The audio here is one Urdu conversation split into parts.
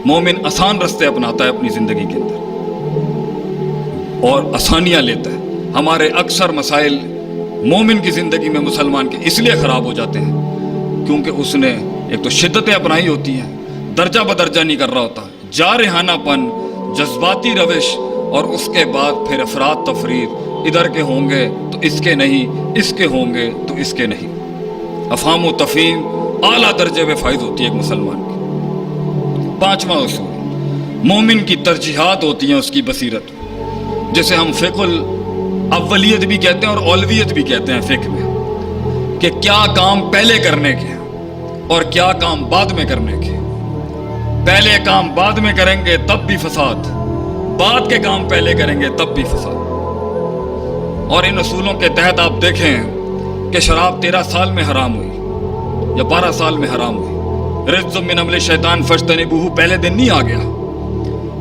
مومن آسان رستے اپناتا ہے اپنی زندگی کے اندر اور آسانیاں لیتا ہے. ہمارے اکثر مسائل مومن کی زندگی میں مسلمان کے اس لیے خراب ہو جاتے ہیں کیونکہ اس نے ایک تو شدتیں اپنائی ہوتی ہیں، درجہ بدرجہ نہیں کر رہا ہوتا، جارحانہ پن، جذباتی روش، اور اس کے بعد پھر افراد تفرید، ادھر کے ہوں گے تو اس کے نہیں، اس کے ہوں گے تو اس کے نہیں. افہام و تفہیم اعلیٰ درجے میں فائد ہوتی ہے ایک مسلمان کی. پانچواں اصول، مومن کی ترجیحات ہوتی ہیں اس کی بصیرت، جسے ہم فقہ الاولیت بھی کہتے ہیں اور اولویت بھی کہتے ہیں فقہ میں، کہ کیا کام پہلے کرنے کے اور کیا کام بعد میں کرنے کے. پہلے کام بعد میں کریں گے تب بھی فساد، بعد کے کام پہلے کریں گے تب بھی فساد. اور ان اصولوں کے تحت آپ دیکھیں کہ شراب 13 سال میں حرام ہوئی یا 12 سال میں حرام ہوئی. رجز من عمل شیطان فاجتنبوہ پہلے دن نہیں آ گیا.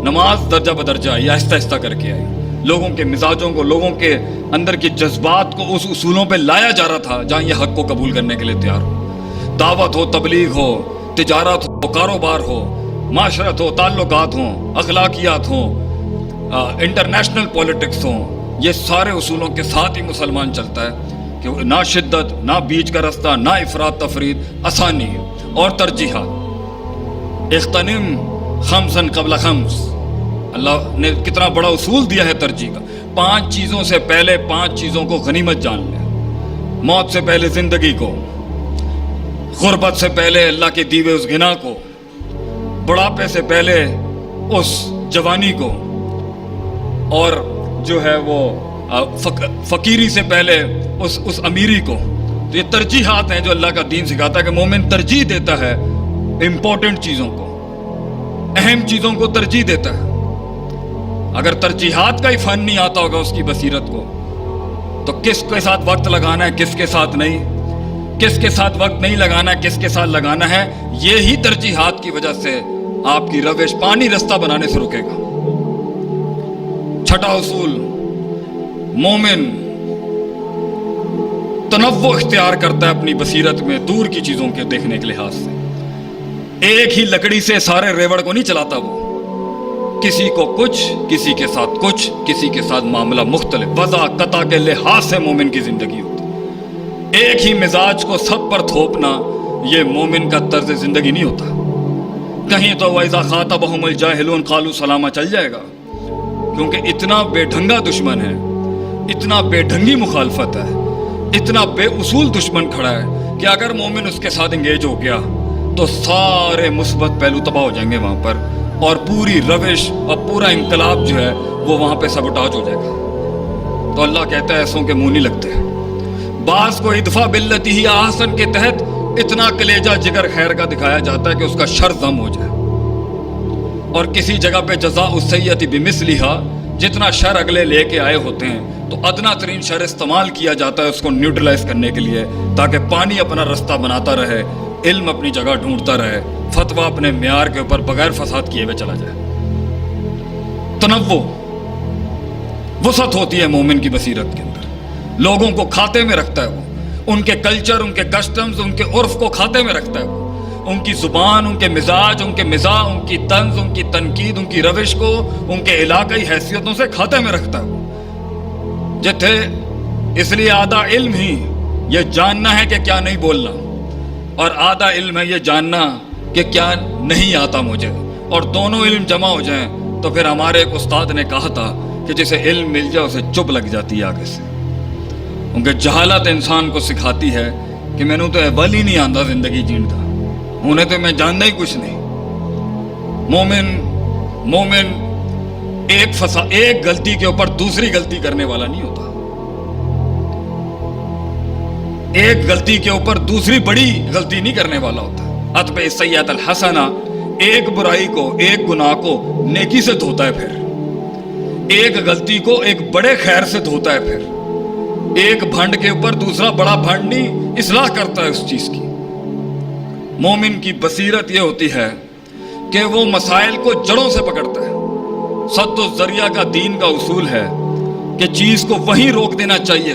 نماز درجہ بدرجہ آئی، آہستہ آہستہ کر کے آئی. لوگوں کے مزاجوں کو، لوگوں کے اندر کے جذبات کو اس اصولوں پہ لایا جا رہا تھا جہاں یہ حق کو قبول کرنے کے لیے تیار ہو. دعوت ہو، تبلیغ ہو، تجارت ہو، کاروبار ہو، معاشرت ہو، تعلقات ہوں، اخلاقیات ہوں، انٹرنیشنل پولیٹکس ہوں، یہ سارے اصولوں کے ساتھ ہی مسلمان چلتا ہے کہ نہ شدت، نہ بیچ کا رستہ، نہ افراد تفرید، آسانی اور ترجیحات. اغتنم خمسا قبل خمس، اللہ نے کتنا بڑا اصول دیا ہے ترجیح کا. 5 چیزوں سے پہلے 5 چیزوں کو غنیمت جان لیں. موت سے پہلے زندگی کو، غربت سے پہلے اللہ کے دیوے اس غنا کو، بڑھاپے سے پہلے اس جوانی کو، اور جو ہے وہ فقیری سے پہلے اس امیری کو. تو یہ ترجیحات ہیں جو اللہ کا دین سکھاتا ہے کہ مومن ترجیح دیتا ہے امپورٹنٹ چیزوں کو، اہم چیزوں کو ترجیح دیتا ہے. اگر ترجیحات کا ہی فن نہیں آتا ہوگا اس کی بصیرت کو تو کس کے ساتھ وقت لگانا ہے، کس کے ساتھ نہیں، کس کے ساتھ وقت نہیں لگانا ہے، کس کے ساتھ لگانا ہے. یہی ترجیحات کی وجہ سے آپ کی روش پانی رستہ بنانے سے رکے گا. چھٹا اصول، مومن تنوع اختیار کرتا ہے اپنی بصیرت میں دور کی چیزوں کے دیکھنے کے لحاظ سے. ایک ہی لکڑی سے سارے ریوڑ کو نہیں چلاتا وہ، کسی کو کچھ، کسی کے ساتھ کچھ، کسی کے ساتھ معاملہ مختلف. وضع قطع کے لحاظ سے مومن کی زندگی ہوتی. ایک ہی مزاج کو سب پر تھوپنا یہ مومن کا طرز زندگی نہیں ہوتا. کہیں تو وَإِذَا خَاطَبَهُمُ الْجَاهِلُونَ قَالُوا سَلَامًا چل جائے گا، کیونکہ اتنا بے ڈھنگا دشمن ہے، اتنا بے ڈھنگی مخالفت ہے، اتنا بے اصول دشمن کھڑا ہے کہ اگر مومن اس کے ساتھ انگیج ہو گیا تو سارے مثبت پہلو تباہ ہو جائیں گے وہاں پر، اور پوری روش اور پورا انقلاب جو ہے وہ وہاں پہ سبوٹاج ہو جائے گا. تو اللہ کہتا ہے ایسوں کے منہ نہیں لگتے. بعض کو ادفع باللتی ہی احسن کے تحت اتنا کلیجہ جگر خیر کا دکھایا جاتا ہے کہ اس کا شر ضم ہو جائے، اور کسی جگہ پہ جزاء السیئۃ بمثلھا، جتنا شر اگلے لے کے آئے ہوتے ہیں تو ادنا ترین شر استعمال کیا جاتا ہے اس کو نیوٹرلائز کرنے کے لیے، تاکہ پانی اپنا رستہ بناتا رہے، علم اپنی جگہ ڈھونڈتا رہے، فتویٰ اپنے معیار کے اوپر بغیر فساد کیے ہوئے چلا جائے. تنوع، وسعت ہوتی ہے مومن کی بصیرت کے اندر. لوگوں کو کھاتے میں رکھتا ہے وہ، ان کے کلچر، ان کے کسٹمز، ان کے عرف کو کھاتے میں رکھتا ہے وہ، ان کی زبان، ان کے مزاج، ان کے مزاح، ان کی طنز، ان کی تنقید، ان کی روش کو ان کے علاقائی حیثیتوں سے کھاتے میں رکھتا ہے وہ. جتھے اس لیے آدھا علم ہی یہ جاننا ہے کہ کیا نہیں بولنا، اور آدھا علم ہے یہ جاننا کہ کیا نہیں آتا مجھے، اور دونوں علم جمع ہو جائیں تو پھر ہمارے ایک استاد نے کہا تھا کہ جسے علم مل جائے اسے چپ لگ جاتی ہے آگے سے. کیونکہ جہالت انسان کو سکھاتی ہے کہ میں نے تو اول ہی نہیں آندا زندگی جیندا، انہیں تو میں جاننا ہی کچھ نہیں. مومن ایک غلطی کے اوپر دوسری غلطی کرنے والا نہیں ہوتا، ایک غلطی کے اوپر دوسری بڑی غلطی نہیں کرنے والا ہوتا. اتبع السیئۃ الحسنہ، ایک برائی کو، ایک گناہ کو نیکی سے دھوتا ہے، پھر ایک غلطی کو ایک بڑے خیر سے دھوتا ہے، پھر ایک بھنڈ کے اوپر دوسرا بڑا بھنڈ نہیں، اصلاح کرتا ہے اس چیز کی. مومن کی بصیرت یہ ہوتی ہے کہ وہ مسائل کو جڑوں سے پکڑتا ہے. سد الذریعہ کا دین کا اصول ہے کہ چیز کو وہیں روک دینا چاہیے